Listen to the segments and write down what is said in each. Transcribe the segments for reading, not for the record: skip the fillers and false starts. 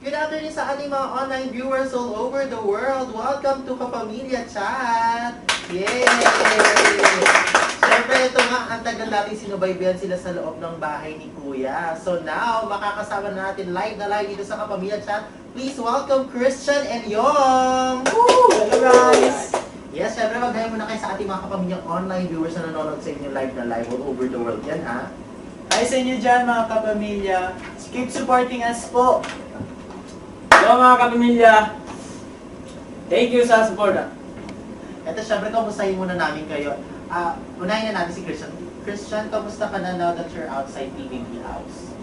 Good afternoon sa ating mga online viewers all over the world. Welcome to Kapamilya Chat! Yay! Siyempre, ito nga, ang tagal natin sinubaybayan sila sa loob ng bahay ni Kuya. So now, makakasama natin live na live dito sa Kapamilya Chat. Please welcome Christian and Yong! Woo! Hello guys! Yes, syempre mag-hi muna kayo sa ating mga kapamilyang online viewers na nanonood sa inyo live na live all over the world. Yan ha. Hi sa inyo dyan mga kapamilya. Keep supporting us po. Hello mga kapamilya. Thank you sa support. Ito syempre, kamustahin muna namin kayo. Unahin na natin si Christian. Christian, kamusta ka na now that you're outside PBB house?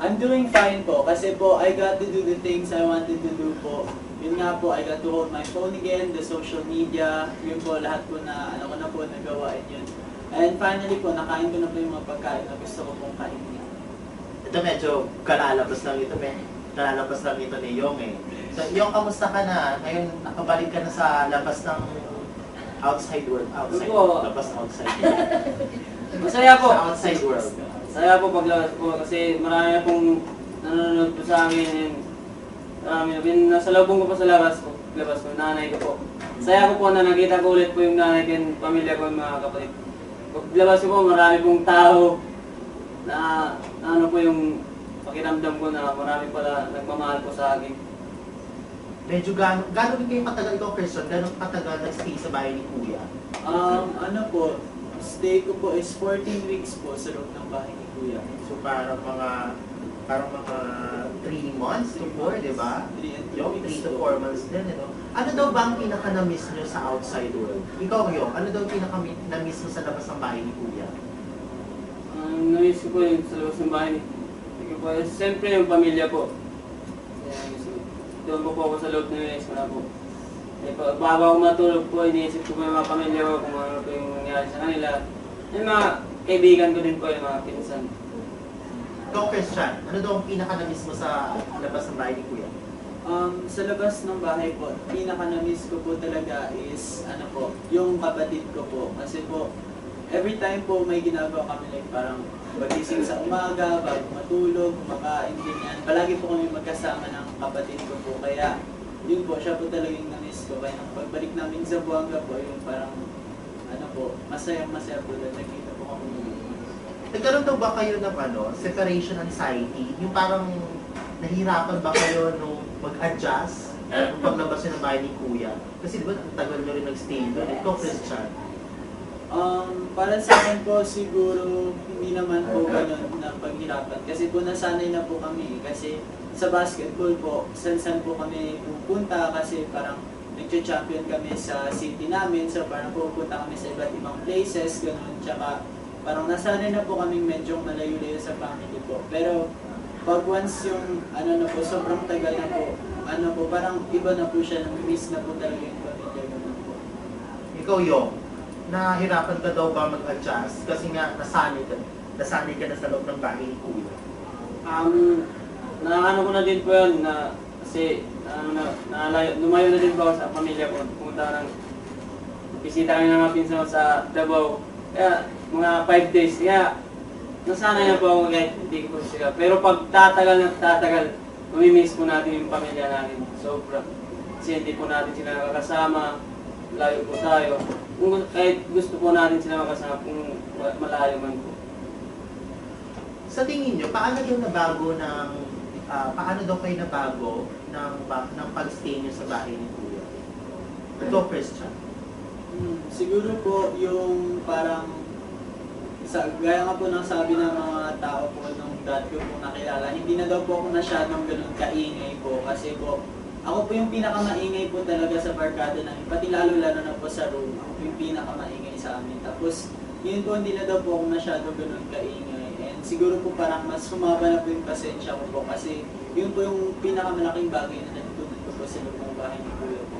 I'm doing fine po kasi po I got to do the things I wanted to do po. Yun nga po, I got to hold my phone again, the social media, yun po lahat po na ano ko na po nagawain yun. And finally po, nakain ko na po yung mga pagkain na gusto ko pong kainin. Ito medyo kalalabas lang ito, kalalabas lang ito ni Yong eh. So, Yong, kamusta ka na? Ngayon, nakabalik ka na sa labas ng outside world. Outside, Opo. labas outside. Masaya po. Sa outside world. Masaya po paglabas po kasi marami pong nanonood po sa amin. Nasa loob ko po sa labas ko, nanay ko po. Saya ko po na nakita ko ulit po yung nanay ko yung pamilya ko, yung mga kapatid. Paglabas ko po, marami pong tao na ano po yung pakiramdam ko na marami pala nagmamahal po sa akin. Medyo gano'n din kayo katagal ikaw, Christian? Gano'n katagal nag-stay sa bahay ni Kuya? Ano po, stay ko po is 14 weeks po sa loob ng bahay ni Kuya. So parang mga 3 months to 4, di ba? 3 and 2 Yung weeks 3 to po. 4 months din, ano? Ano daw ba ang pinaka-na-miss nyo sa outside world? Ikaw, Yung, ano daw ang pinaka-na-miss mo sa labas ng bahay ni Kuya? Namiss ko po yung sa labas ng bahay. Siyempre yung pamilya po. Doon po ako sa loob ng US ko na po. Bago ako matulog po, iniisip ko po yung mga pamilya ko kung ano po yung nangyari sa kanila. Yung mga kaibigan ko din po, yung mga pinsan. Ikaw, Christian, ano daw ang pinaka-na-miss mo sa labas ng bahay ni Kuya? Sa labas ng bahay po, pinaka-na-miss ko po talaga is, ano po, yung kapatid ko po. Kasi po, every time po may ginagawa kami like parang pagising sa umaga, bago matulog, kumakain, ganyan. Palagi po kami magkasama ng kapatid ko po. Kaya, yun po, siya po talaga yung na-miss ko. Kaya nang pagbalik namin sa Buanga po, yung parang, ano po, masayang-masaya po dahil nakita po kami. Nagkaroon daw ba kayo ng separation anxiety? Yung parang nahirapan ba kayo nung mag-adjust nung paglabas nyo ng bahay ni Kuya? Kasi di ba, ang tagal nyo rin nag-stay doon. Ikaw, Christian. Para sa akin po, siguro hindi naman po ganun na paghirapan. Kasi po nasanay na po kami. Kasi sa basketball po, san po kami pupunta kasi parang nag-champion kami sa city namin. So parang pupunta kami sa iba't ibang places, ganun. Tsaka parang nasanay na po kami medyo malayo-layo sa family po. Pero pag once yung ano na po, sobrang tagal na po, ano po, parang iba na po siya, nami-miss na po talaga yung pamilya ganun po. Ikaw, Yung, nahirapan ka daw ba mag-adjust? Kasi nga, nasanay ka na sa loob ng bahay ni Kuya. Naano ko na din po yun na kasi lumayo na din po ako sa pamilya ko. Pumunta ng bisita kami ng mga pinsan ko sa Davao. Kaya mga 5 days. Kaya nasanay na po ako kahit hindi ko po sila. Pero pag tatagal, mamimiss po natin yung pamilya natin. Sobra. Kasi hindi po natin sila nakakasama. Layo po tayo. Kahit gusto po natin sila makasama kung malayo man po. Sa tingin nyo, paano daw nabago paano daw kayo nabago ng pag-stay nyo sa bahay ni Kuya? Ikaw, Christian. Siguro po yung parang gaya nga po ng sabi ng mga tao po nung dati ko pong nakilala, hindi na daw po ako masyadong ganun kaingay po kasi po ako po yung pinakamaingay po talaga sa barkada namin, pati lalo-lalo na po sa room, ako po yung pinakamaingay sa amin. Tapos yun po, hindi na daw po ako masyadong ganun kaingay. And siguro po parang mas humaba na po yung pasensya ko po kasi yun po yung pinakamalaking bagay na natutunan ko po sa loob ng bahay ni Kuya po.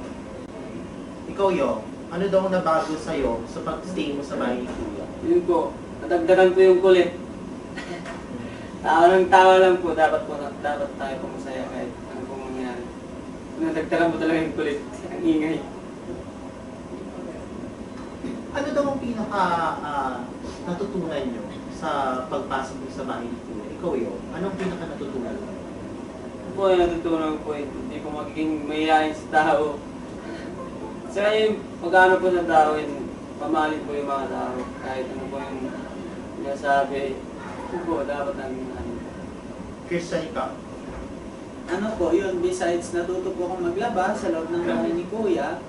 Ikaw, Yung, ano daw ang nabago sa'yo sa pag-stay mo sa bahay ni Kuya? Yun po, nadagdagan po yung kulit. Tawa ng tawa lang po, dapat tayo po masaya kahit ano po mangyari. Nadagdagan po talaga yung kulit, ang ingay. Ano daw ang pinaka natutunan nyo sa pagpasok mo sa bahay ni Kuya? Ikaw, Yung, anong pinaka natutunan mo? po yung natutunan ko, hindi po magiging mahihayin sa tao. Saka yung pag-ano po sa tao, yung pamahalin po yung mga tao. Kahit ano po yung sinasabi, ito po, dapat namin ano. Christian, ikaw? Ano po, yun, besides natuto po akong maglaba sa loob ng bahay ni Kuya,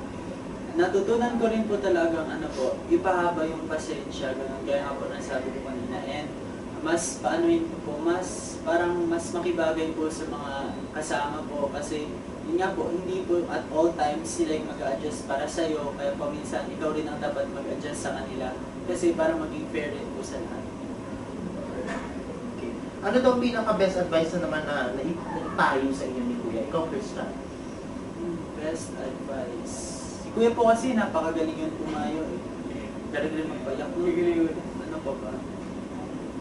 natutunan ko rin po talagang ano po, ipahaba yung pasensya, ganun, gaya nga po nasabi ko kanina. And mas paanoin po, mas parang mas makibagay po sa mga kasama po kasi yun nga po, hindi po at all times sila yung mag-a-adjust para sa'yo, kaya paminsan ikaw rin ang dapat mag-adjust sa kanila kasi para maging fair rin po sa lahat. Okay. Ano daw ang pinaka-best advice na naman na naipayo sa inyo ni Kuya? Ikaw, Christian. Best advice. Si Kuya po kasi napakagaling yun pumayo eh. Galing rin magpayak. Ano pa ba?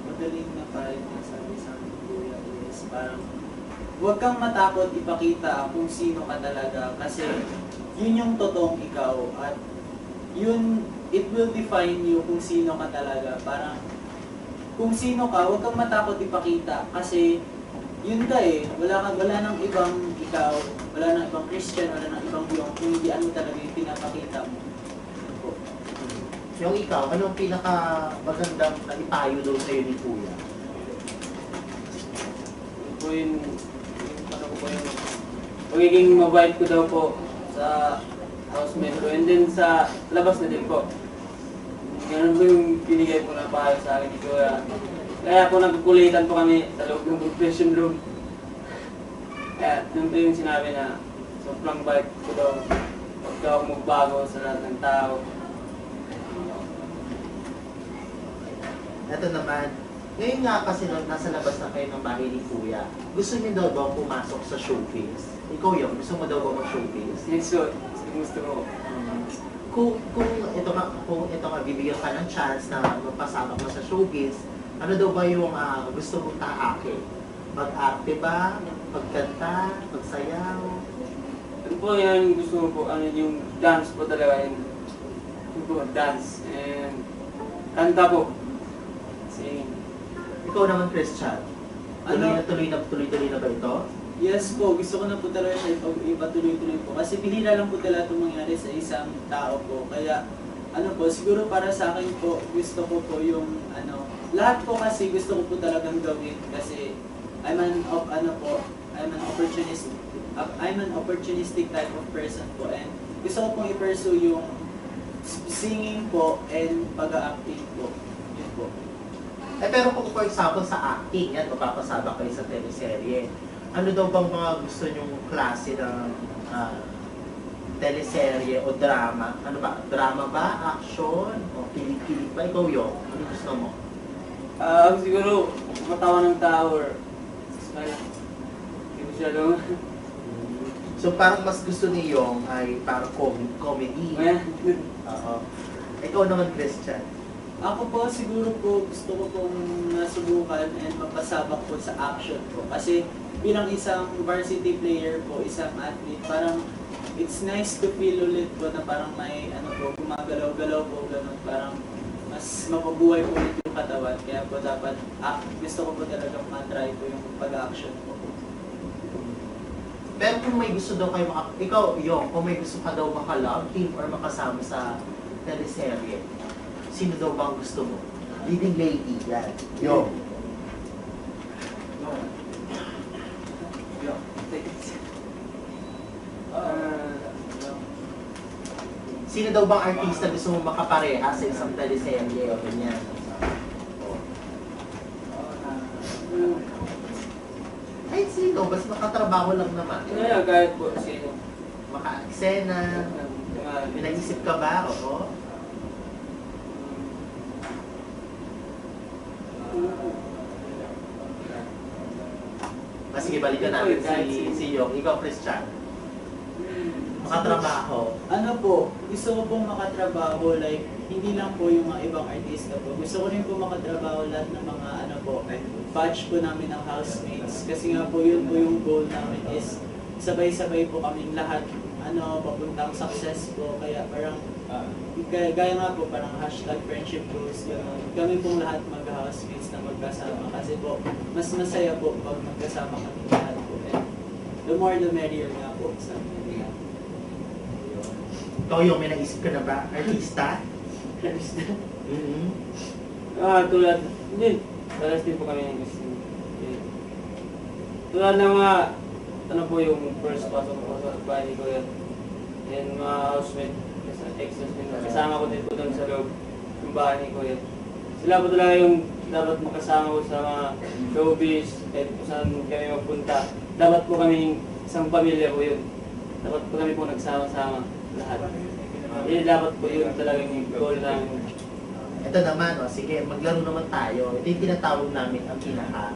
Magaling na kahit nasabi sa akin ni Kuya is parang huwag kang matakot ipakita kung sino ka talaga kasi yun yung totoong ikaw at yun, it will define you kung sino ka talaga. Parang kung sino ka, huwag kang matakot ipakita kasi yun ka eh. Wala nang ibang ikaw, wala nang ibang Christian, wala nang ibang yung kung hindi ano talaga yung pinapakita mo. Yun po. Yung ikaw, anong pinaka-magandang naipayo daw sa'yo ni Kuya? Yun po yung ano ko po yung pagiging mabait ko daw po sa housemate ko and then sa labas na din po. Ganun po yung pinigay po na pahayo sa akin ni Kuya. Kaya po nagkukulitan po kami sa loob ng confession room. Kaya doon po yung sinabi na sobrang bait ko daw. Huwag daw ako magbago sa lahat ng tao. Ito naman, ngayon nga kasi nasa labas na kayo ng bahay ni Kuya, gusto niyo daw ba pumasok sa showcase? Ikaw yun, gusto mo daw ba mag-showcase? Yes, so, gusto ko. Kung ito nga bibigyan ka ng chance na magpasama mo sa showbiz, ano daw ba yung gusto mong taake? Mag-arte ba? Pagkanta? Pagsayaw? Ano po yan gusto mo po, ano yung dance po talaga yun. Ano po, dance. And kanta po. Singing. Ikaw naman, Christian. Tuloy na ba ito? Yes po, gusto ko na po talaga siya ipatuloy-tuloy po. Kasi pinila lang po talaga itong mangyari sa isang tao po. Kaya, ano po, siguro para sa akin po, gusto ko po yung, lahat po kasi gusto ko po talagang gawin. Kasi, I'm an opportunistic type of person po. And gusto ko pong i-pursue yung singing po and pag-acting po. Yun po. Pero kung for example sa acting, yan, mapapasama kayo sa teleserye. Ano daw bang mga gusto nyong klase ng teleserye o drama? Ano ba? Drama ba? Action? O kilig-kilig ba? Ikaw yun? Ano gusto mo? Siguro, matawa ng tao or hindi ko siya lang. So parang mas gusto niyong ay parang comedy. Oo. Ikaw naman, Christian. Ako po, siguro po, gusto ko pong nasubukan and mapasabak po sa action po. Kasi bilang isang varsity player po, isang athlete, parang it's nice to feel ulit po na parang may gumagalaw-galaw po, ganun. Parang mas mapabuhay po ulit yung katawan. Kaya po dapat, gusto ko po talagang matry po yung pag-action po. Pero kung may gusto daw kayo ikaw, Yong, kung may gusto ka daw maka-love team or makasama sa teleserye, sino daw bang gusto mo? Leading lady, yan. Yong. Sino daw bang artista gusto mo makapareha sa isang teleserye o ganyan? Kahit sino, basta makatrabaho lang naman. Kaya kahit po sino. Maka-eksena. May naisip ka ba? Oo. Sige, balikan natin si Yong. Ikaw, Christian. Makatrabaho. Ano po, gusto ko pong makatrabaho, like, hindi lang po yung mga ibang artista po. Gusto ko rin po makatrabaho lahat ng mga, batch po namin ng housemates. Kasi nga po, yun po yung goal namin is sabay-sabay po kaming lahat, papuntang success po. Kaya parang, gaya nga po, parang hashtag friendship goals, gano'n. Kami pong lahat mag-housemates na magkasama. Kasi po, mas masaya po pag magkasama kami lahat po. the more the merrier nga po sa nila. Ikaw yung may naisip ka na ba? Artista? Mm-hmm. Tulad, hindi, dalas din po kami ng gusto. Tulad ng mga, ano po yung first pasok po sa bahay ni Kuya. And mga housemate, ex-housemate, kasama ko din po doon sa loob ng bahay ni Kuya. Sila po talaga yung dapat makasama ko sa mga showbiz, kahit kung saan kami magpunta. Dapat po kami isang pamilya po yun. Dapat po kami po nagsama-sama lahat. Dapat po yun talaga yung goal namin. Ito naman, sige, maglaro naman tayo. Ito yung tinatawag namin ang pinaka.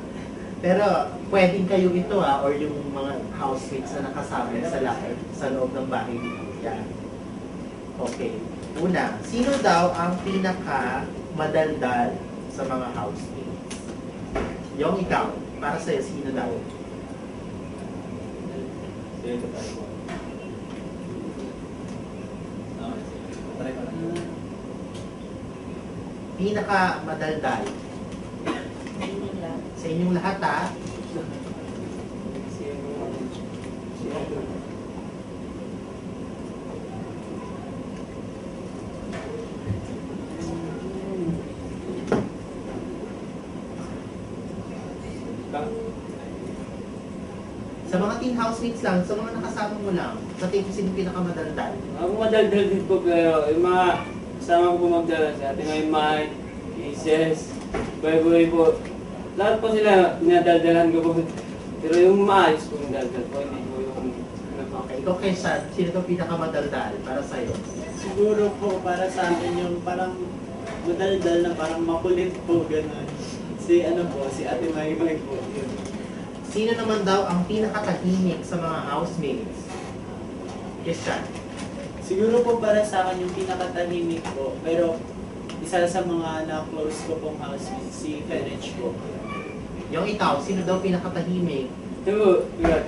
Pero pwedeng kayo ito or yung mga housemates na nakasama sa loob ng bahay ni Kuya. Okay. Una, sino daw ang pinaka madaldal sa mga housemates? Yung ikaw, para sa'yo, sino daw? Pinaka madaldal. Sa inyong lahat sa mga teen housemates lang, sa mga nakasama mo lang, sa tingin ko sino pinakamadaldal? Ako madaldal din po pero yung mga kasama ko po magdala sa ating ay Mike, Ises, Boy po. Lahat po sila dinadaldalan ko po. Pero yung maayos po yung daldal po, hindi po yung... Okay, ikaw kay Sean, sino itong pinakamadaldal para sa'yo? Siguro po para sa akin yung parang madaldal na parang makulit po, gano'n. Si Ate Maymay po. Yun. Sino naman daw ang pinakatahimik sa mga housemates? Christian. Siguro po para sa akin yung pinakatahimik po, pero isa sa mga na-close ko pong housemates, si Fenech po. Yung ikaw, sino daw pinakatahimik? Ito po, yun,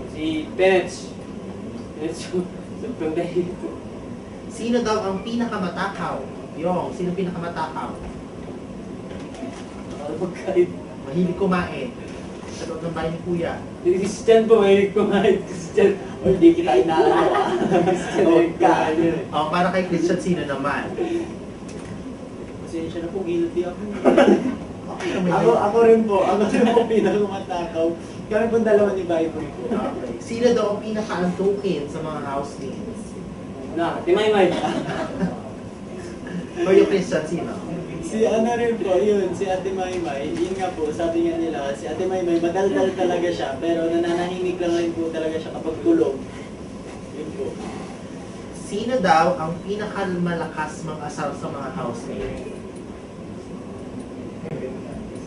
si Penech. Penech po, sobrang dahil po. Sino daw ang pinakamatakaw? Yung, sino pinakamatakaw? Nakapagkain. Mahilig kumain. Sa loob ng bahay ni Kuya. Christian po, may kumain. Christian. O hindi kita inaano. Christian, may kumain. Para kay Christian, sino naman? Pasensya na po, guilty ako. Okay, naman Ako rin po pinakamatakaw. Kami po dalawa ni Bible po. Okay. Sino daw ang pinakaantukin sa mga housemates? Timay-may. O yung Christian, sino? Si rin po, yun, si Ate Maymay, yun nga po, sabi nga nila, si Ate Maymay, madaldal talaga siya, pero nananahimik lang rin po talaga siya kapag tulog. Yun po. Sino daw ang pinakamalakas mag-asar sa mga housemates?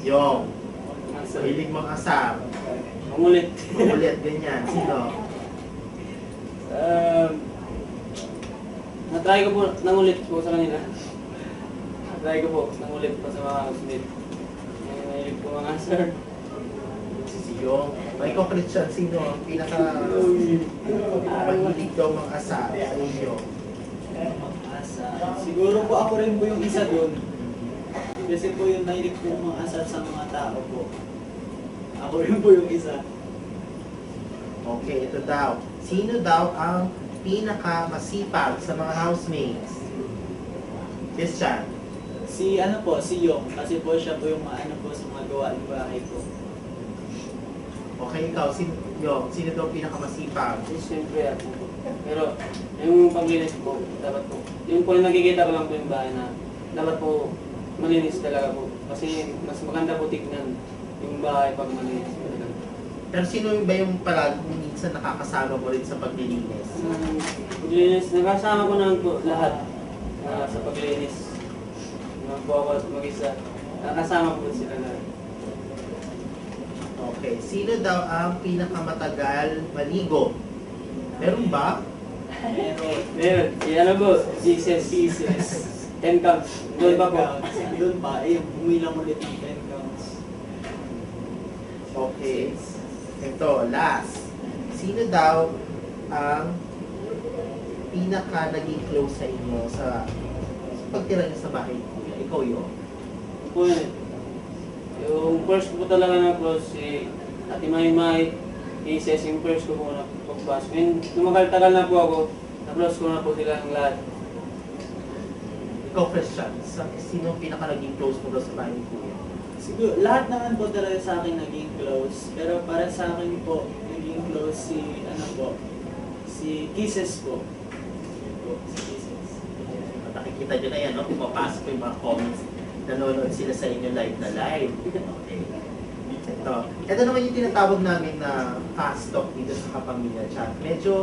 Yung, mahilig mag-asar. Mamulit. Makulit, ganyan. Sino? Na-try ko po, nangulit po sa kanila. Na-try ko po, nangulit po sa mga housemate. Nahilig po mga sir. Si Yung. Ikaw, Christian, sino ang mahilig daw mag-asar sa inyo? Siguro po ako rin po yung isa doon. Kasi po yung nahilig po mga asal sa mga tao po. Ako rin po yung isa. Okay, ito daw. Sino daw ang pinakamasipag sa mga housemates? Christian. Si Yong. Kasi po siya po yung po sa mga gawain bahay po. Okay, ikaw, sino daw pinakamasipag? Siyempre ako po. Pero yung paglinis po, dapat po. Yung po nakikita ko lang po yung bahay na dapat po malinis talaga po. Kasi mas maganda po tignan yung bahay pag malinis talaga. Pero sino ba yung palagi minsan nakakasama mo rin sa paglilinis? Paglinis, nakasama ko naman po lahat sa paglinis. Naman po ako at mag-isa. Nakasama po sila lahat. Okay, sino daw ang pinakamatagal maligo? Meron ba? Meron. Yan po, Jesus. 10 counts. Doon pa po. Doon pa, bumilang ulit ng 10 counts. Okay. Ito, last. Sino daw ang pinaka naging close sa inyo sa pagtira niyo sa bahay? Ikaw yun. Po yun. Yung first ko po talaga na close si Ate Maymay, Isis, yung first ko muna pagpasok. Yung tumagal-tagal na po ako, na-close ko na po sila ng lahat. Ikaw, Christian, sino ang pinaka naging close mo daw sa bahay ni Kuya? Siguro, lahat naman po talaga sa akin naging close. Pero para sa akin po, naging close si Kisses po. Si Kisses. Nakikita nyo na yan, no? Pumapasok ko yung mga comments. Nanonood sila sa inyo live na live. Okay. Ito naman yung tinatawag namin na fast talk dito sa Kapamilya Chat. Medyo,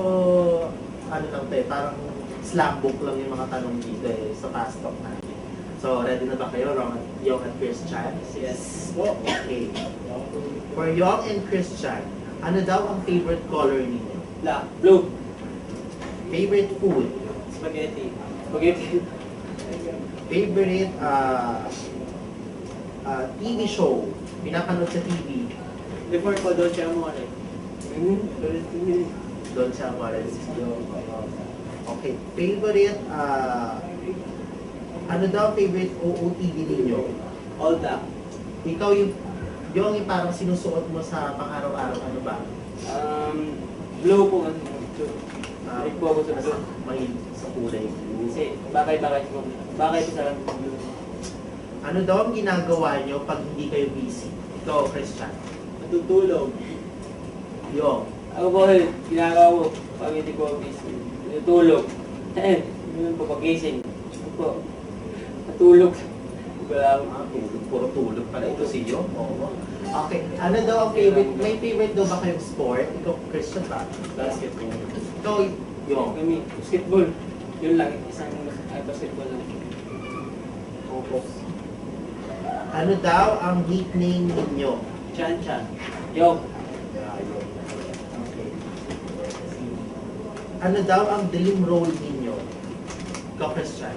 ano lang to parang slam book lang yung mga tanong dito sa fast talk natin. So, ready na ba kayo, Yong and Christian? Yes. Okay. For Yong and Christian, ano daw ang favorite color ninyo? Black. Blue. Favorite food? Spaghetti. Spaghetti. Favorite TV show? Pinapanood sa TV? Before ko, Dolce Amore. Doon sa Amores. Okay. Favorite, ano daw favorite OOTD ninyo? All black. Ikaw yung parang sinusuot mo sa pang-araw-araw, ano ba? Blue po kasi. Blue. Like po ako sa blue. Mahilig sa kulay. Kasi bakay-bakay ko. Bakay ko sa lang blue. Ano daw ang ginagawa nyo pag hindi kayo busy? Ikaw, Christian. Natutulog. Yung. Ako po, ginagawa ko pag hindi ko busy. Natulog. Yun po pagising. Ako po. Natulog. Wala Tulog. Puro tulog pala ito si Yung. Oo. Okay. Ano daw ang favorite? May favorite daw ba kayong sport? Ikaw, Christian ba? basketball. Ikaw, Yung. Kami, basketball. Yun lang, isang basketball lang. Oo. Ano daw ang nickname ninyo? Chan Chan. Yo, Okay. Ano daw ang dream role ninyo? Ikaw, Christian.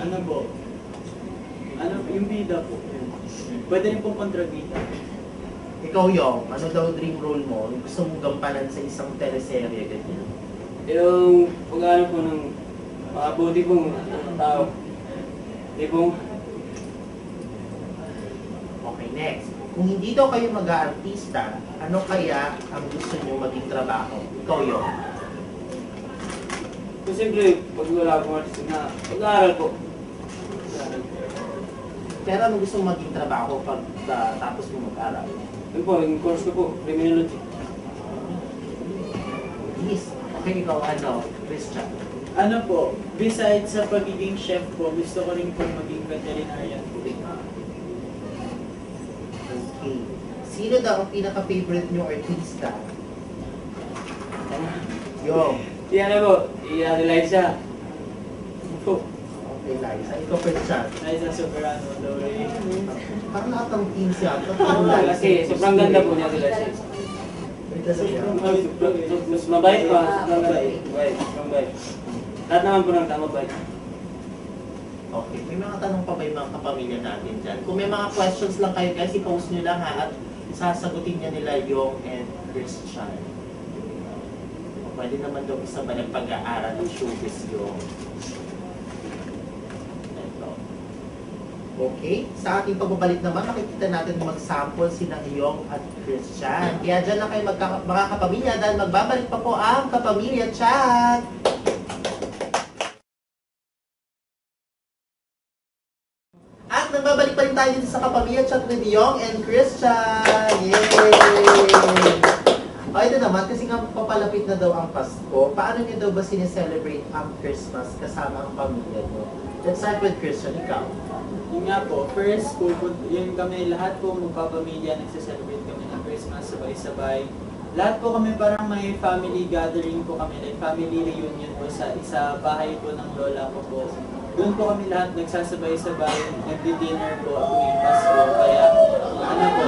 Ano po? Ano, yung bida po. Pwede rin pong kontrabida. Ikaw, Yung. Ano daw dream role mo? Yung gusto mong gampanan sa isang teleserye, ganyan. yung pag-ano po ng mga buti pong tao. Di pong, Okay, next. Kung hindi daw kayo mag-aartista, ano kaya ang gusto nyo maging trabaho? Ikaw, Yung. kung siyempre, pag wala akong artist na, pag-aaral po. Pag-aaral. Pero ano gusto mong maging trabaho pag tapos mo mag-aral? Yun po, yung course ko po, criminology. Yes. Okay, ikaw, ano, Christian. Ano po, besides sa pagiging chef po, gusto ko rin pong maging veterinarian po. Okay. Sino daw ang pinaka-favorite nyo artista? Yung. Si ano po, si Liza. Po. Okay, Liza. Ikaw, Christian. Liza Soberano, Lori. Parang lahat ng teams yata. Kasi sobrang ganda po niya si Liza. Mas mabait pa, sobrang mabait. Sobrang bait. Lahat naman po ng tama bait. Okay, may mga tanong pa ba yung mga kapamilya natin dyan? Kung may mga questions lang kayo guys, i-post nyo lang ha at sasagutin niya nila Yung and Christian. Pwede naman daw isa ba ng pag-aaral ng showbiz Yung? Ito. Okay, sa ating pagbabalik naman, makikita natin mag-sample silang Yung at Christian. Kaya dyan lang kayo mga kapamilya dahil magbabalik pa po ang Kapamilya Chat! At nagbabalik pa rin tayo dito sa Kapamilya Chat with Yung and Christian! Yay! O ito naman, kasi nga papalapit na daw ang Pasko, paano niyo daw ba sineselebrate ang Christmas kasama ang pamilya niyo? Let's start with Christian, ikaw. Yun nga po, first po, yun kami lahat po magpapamilya, nagsiselebrate kami ng Christmas sabay-sabay. Lahat po kami parang may family gathering po kami, like family reunion po sa bahay po ng lola ko po. Doon po kami lahat nagsasabay-sabay, nagdi-dinner po tuwing Pasko. Kaya ano po,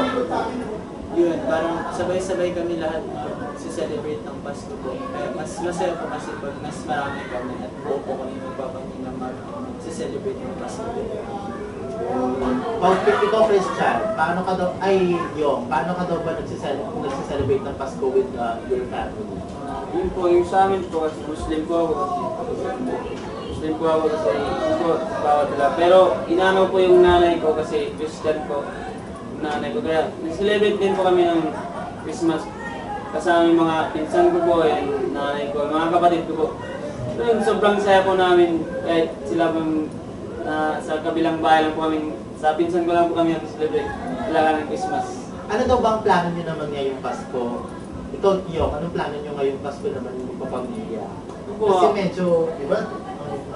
yun, parang sabay-sabay kami lahat mag-celebrate ng Pasko po. Kaya mas masaya po kasi pag mas marami kami at buo po kami magpapamilya mag-celebrate ng Pasko po. Ikaw, Christian, paano ka daw, Yung, paano ka daw ba nagsiselebrate ng Pasko with your family? Yun po, yung sa amin po kasi Muslim po ako kasi. Muslim po ako kasi yun po, bawat nila. Pero inano po yung nanay ko kasi Christian po. Yung nanay ko. Kaya nag-celebrate din po kami ng Christmas. Kasama yung mga pinsan ko po, yung nanay ko, mga kapatid ko po. Yun, sobrang saya po namin kahit sila pong sa kabilang bahay lang po kami, sa pinsan ko lang po kami nag-celebrate talaga ng Christmas. Ano daw ba ang plano nyo naman ngayong Pasko? Ikaw, Tiyok, anong plano nyo ngayong Pasko naman yung kapamilya? Kasi medyo, di ba,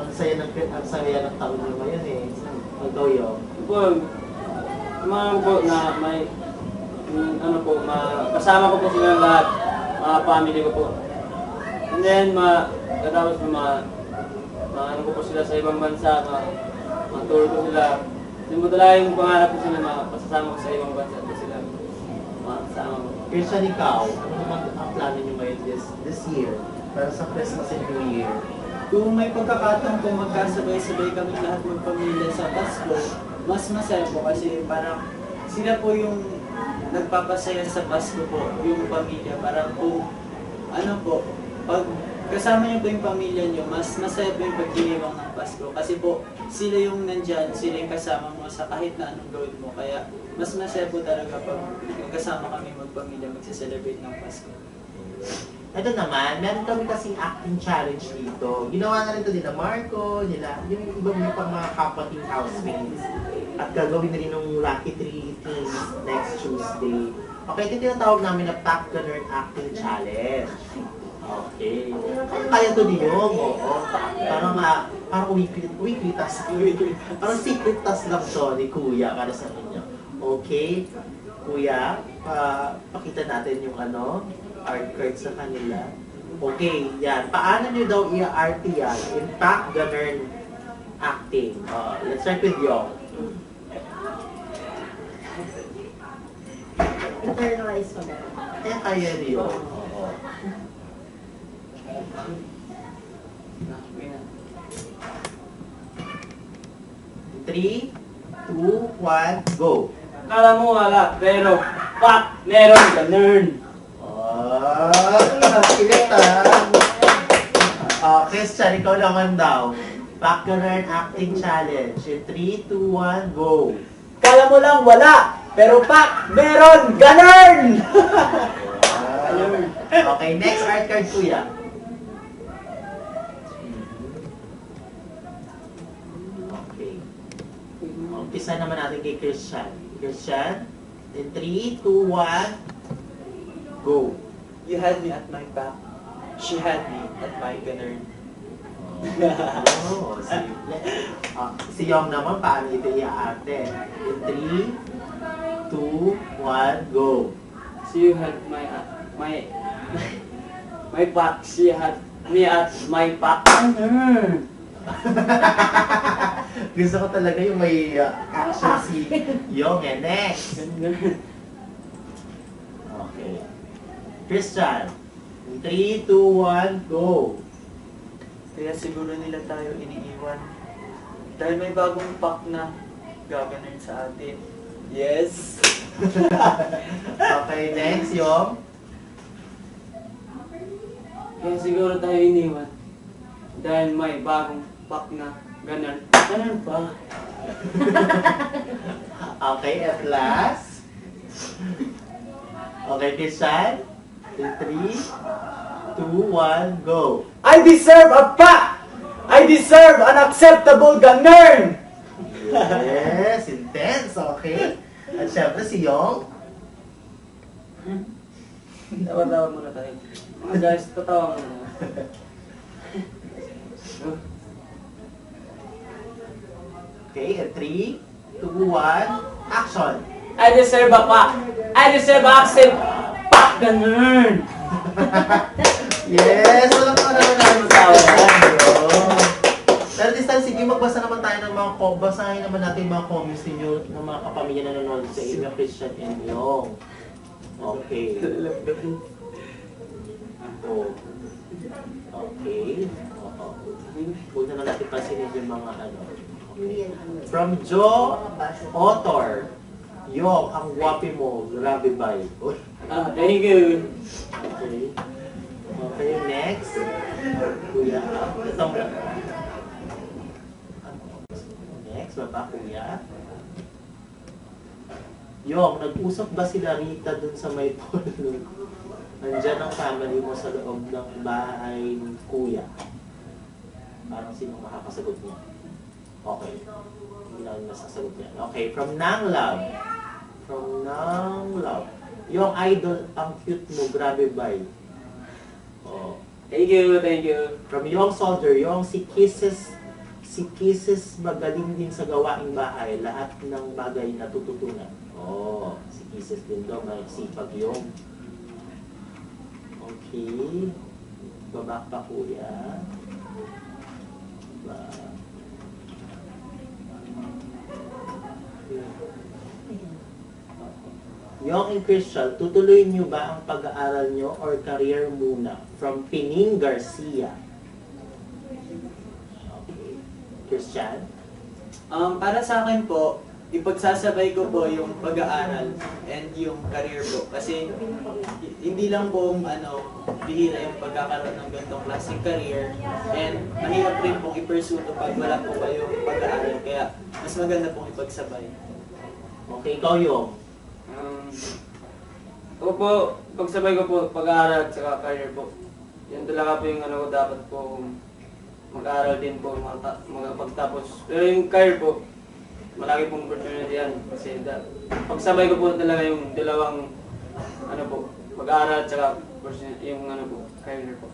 ang saya ng taon nyo ngayon eh. Ikaw, Yok. Po, mga po na may ano po, kasama ko po sila lahat, mga family ko po. And then, katapos po ano ko po sila sa ibang bansa, tour ko sila. Yun po talaga yung pangarap ko sila, pasasama ko sa ibang bansa po sila. Kasama ko. Christian, ikaw, ano naman ang plano nyo ngayon this year? Para sa Christmas and New Year? Kung may pagkakataon kung magkasabay-sabay kami lahat ng pamilya sa Pasko, mas masaya po kasi parang sila po yung nagpapasaya sa Pasko po, yung pamilya. Parang po, ano po, pag kasama niyo po yung pamilya niyo, mas masaya po yung pagdiriwang ng Pasko. Kasi po, sila yung nandyan, sila yung kasama mo sa kahit na anong gawin mo. Kaya, mas masaya po talaga pag kasama kami magpamilya, magsiselebrate ng Pasko. Ito naman, meron kami kasing acting challenge dito. Ginawa na rin ito nila Marco, nila, yung iba mo pang mga kapatid housemates. At gagawin na rin ng Lucky 3 Things next Tuesday. Okay, ito tinatawag namin na Pack Gunner Acting Challenge. Okay. Kaya to niyo, oo. Parang weekly task. Parang secret task lang to ni Kuya para sa inyo. Okay? Kuya, pakita natin yung art card sa kanila. Okay, yan. Paano nyo daw i-art yan? In Pack Gunner Acting. Let's start with you. Internalize ko na. Kaya niyo. 3, 2, 1, go! Akala mo wala, pero meron ka, nerd. Christian, ikaw naman daw. Pack Gunner Acting Challenge. In 3, 2, 1, go! Kala mo lang wala, pero pak, meron, ganun! Okay, next art card, Kuya. Okay. Umpisa naman natin kay Christian. Christian, in 3, 2, 1, go! You had me at my back. She had me at my ganun. Oh, simple. Si Yong naman, paano ito i-arte? In 3, 2, 1, go! So you had my pack, she had me at my pack. Gusto ko talaga yung may action si Yong eh. Next! Okay. Christian, in 3, 2, 1, go! Kaya siguro nila tayo iniiwan. Dahil may bagong pack na gaganon sa atin. Yes! Okay, next, Yong. Kaya siguro tayo iniwan. Dahil may bagong pack na ganun. Ganun pa. Okay, at last. Okay, Christian. In 3, 2, 1, go! I deserve a pack! I deserve an acceptable ganun! Yes, intense, okay. At syempre si Yong. Tawa-tawa muna tayo. Mga guys, tatawa muna. Okay, at 3, 2, 1, action! I deserve a pack. I deserve a accent. Pack ganun. Yes! Walang ka naman namin sa Pero this time, sige, magbasa naman tayo ng mga basahin naman natin yung mga comments ninyo ng mga kapamilya na nanonood sa inyo, Christian and Yong. Okay. Oh. Okay. Oo. Huwag na lang natin pasinin yung mga Hindi yan ano. From Joe Author. Yong, ang guwapi mo. Grabe ba yun? Thank you. Okay. Okay, next. Kuya. Ito mo. Next, baba, Kuya. Yung, nag-usap ba sila Rita dun sa may polo? Nandyan ang family mo sa loob ng bahay ng kuya. Parang sino makakasagot niya? Okay. Hindi na nasasagot niya. Okay, from Nang Love. From Nang Love. Yung idol, ang cute mo, grabe bye. Oh. Thank you, thank you. From Young Soldier, yung si Kisses magaling din sa gawaing bahay. Lahat ng bagay natututunan. Oh, si Kisses din daw, may sipag yung. Okay. Baba pa kuya. Ba. Yung in Christian, tutuloy nyo ba ang pag-aaral nyo or career muna? From Pining Garcia. Okay. Christian? Para sa akin po, ipagsasabay ko po yung pag-aaral and yung career po. Kasi hindi lang po bihira yung pagkakaroon ng ganitong klaseng career and mahirap rin pong i-pursue to pag wala po kayong pag-aaral. Kaya mas maganda pong ipagsabay. Okay, ikaw yung. Ako po, pagsabay ko po, pag-aaral at saka career po. Yan talaga po yung ko dapat po mag-aaral din po, magpagtapos. Pero yung career po, malaki pong opportunity yan. Kasi pagsabay ko po talaga yung dalawang pag-aaral at saka yung career po.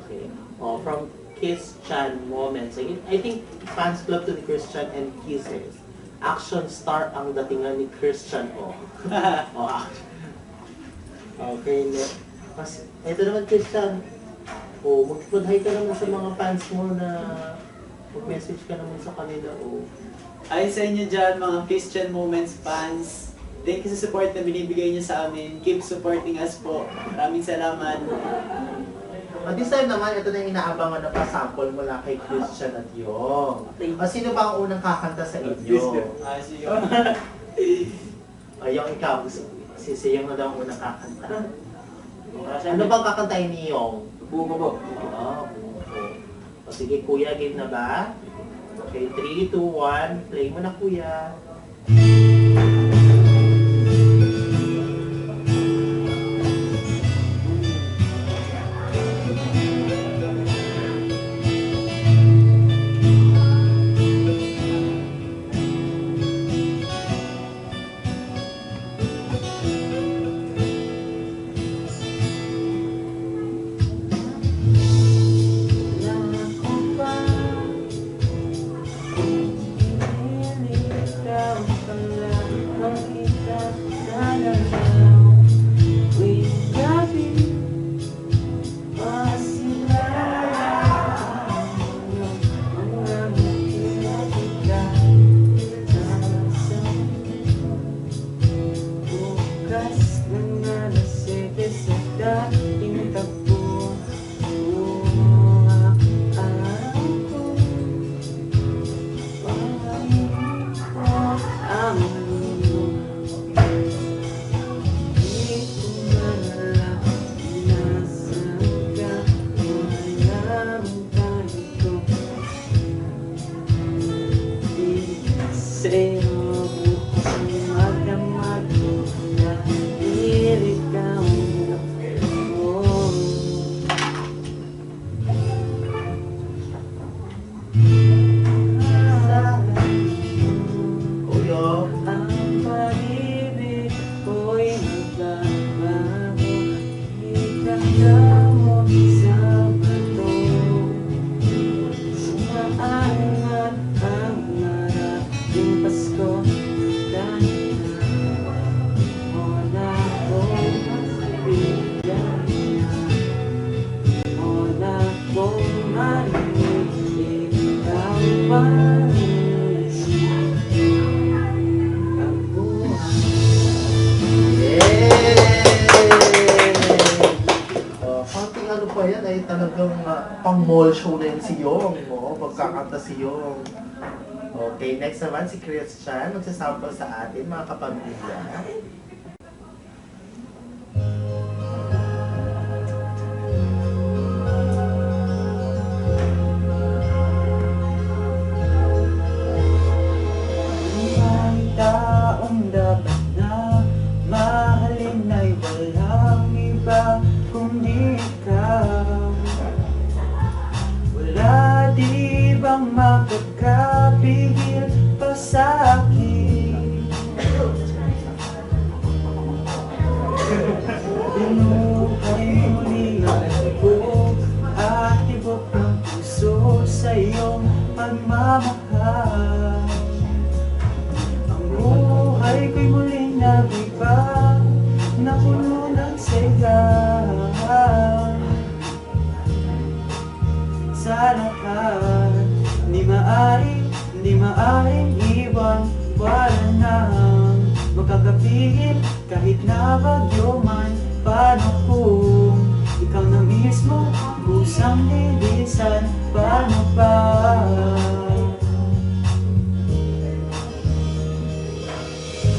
Okay. Oh, from Christian moments. I think fans club to the Christian and Kisses. Action star ang datingan ni Christian oh. Action. Okay, mas ito naman Christian. Oh, mag-hi ka naman sa mga fans mo na mag-message ka naman sa kanila oh. Ay sa inyo dyan, mga Christian Moments fans. Thank you sa support na binibigay niyo sa amin. Keep supporting us po. Maraming salamat. At this time naman, ito na yung inaabangan na pa-sample mula kay Christian at Yong. Sino ba ang unang kakanta sa inyo? See you. Yung ikaw, si Yong na daw ang unang kakanta. Ano bang kakantahin ni Yong? Buko po. Buko. O sige kuya, game na ba? Okay, 3, 2, 1, play mo na kuya. Pang-mall show na yun si Yong. Magkakanta si Yong. Okay, next naman si Christian. Magsasample sa atin, mga kapamilya. Ang taong dapat na iba na puno ng saya. Sa lahat, di maaring iwan. Wala nang makakapigil kahit na bagyo man. Paano kung ikaw na mismo kusang lilisan? Paano pa?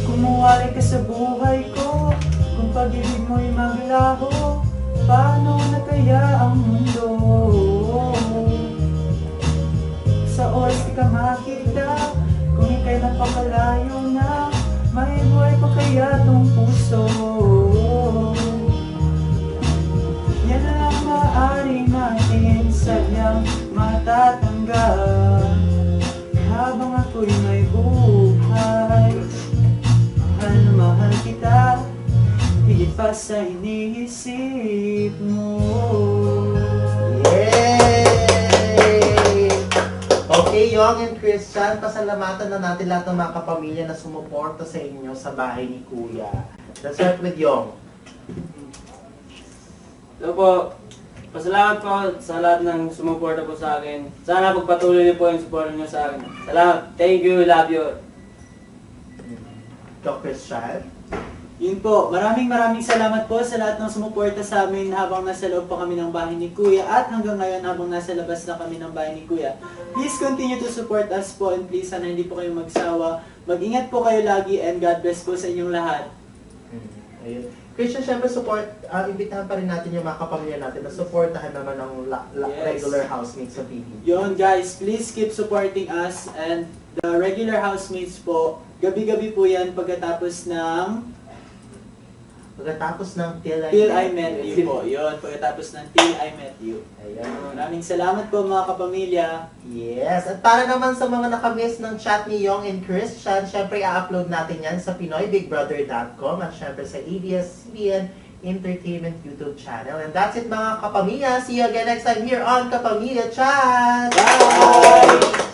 Kumuwari ka sa buhay ko, kung pag-ibig mo'y maglaho, paano na kaya ang mundo? Sa oras di ka makita, kung ika'y napakalayo na, may buhay pa kaya tong puso? Yan ang maaari natin sadyang matatanggal habang ako'y may buhay. Mahal na mahal kita, higit pa sa iniisip mo. Yay! Okay, Yong and Christian, pasalamatan na natin lahat ng mga kapamilya na sumuporta sa inyo sa bahay ni Kuya. Let's start with Yong. So po, pasalamat po sa lahat ng sumuporta po sa akin. Sana pagpatuloy niyo po yung support niyo sa akin. Salamat. Thank you. Love you. Ikaw, Christian. Yun po, maraming salamat po sa lahat ng sumuporta sa amin habang nasa loob pa kami ng bahay ni Kuya at hanggang ngayon habang nasa labas na kami ng bahay ni Kuya. Please continue to support us po and please sana hindi po kayo magsawa. Mag-ingat po kayo lagi and God bless po sa inyong lahat. Ayun. Christian, syempre imbitahan pa rin natin yung mga kapamilya natin na supportahan naman ng Yes. regular housemates sa PBB. Yun guys, please keep supporting us and the regular housemates po. Gabi-gabi po yan pagkatapos ng Till I Met You po. Yun, pagkatapos ng Till I Met You. Ayan. Maraming salamat po mga kapamilya. Yes, at para naman sa mga nakamiss ng chat ni Yong and Christian, syempre i-upload natin yan sa PinoyBigBrother.com at syempre sa ABS-CBN Entertainment YouTube channel. And that's it mga kapamilya. See you again next time here on Kapamilya Chat! Bye!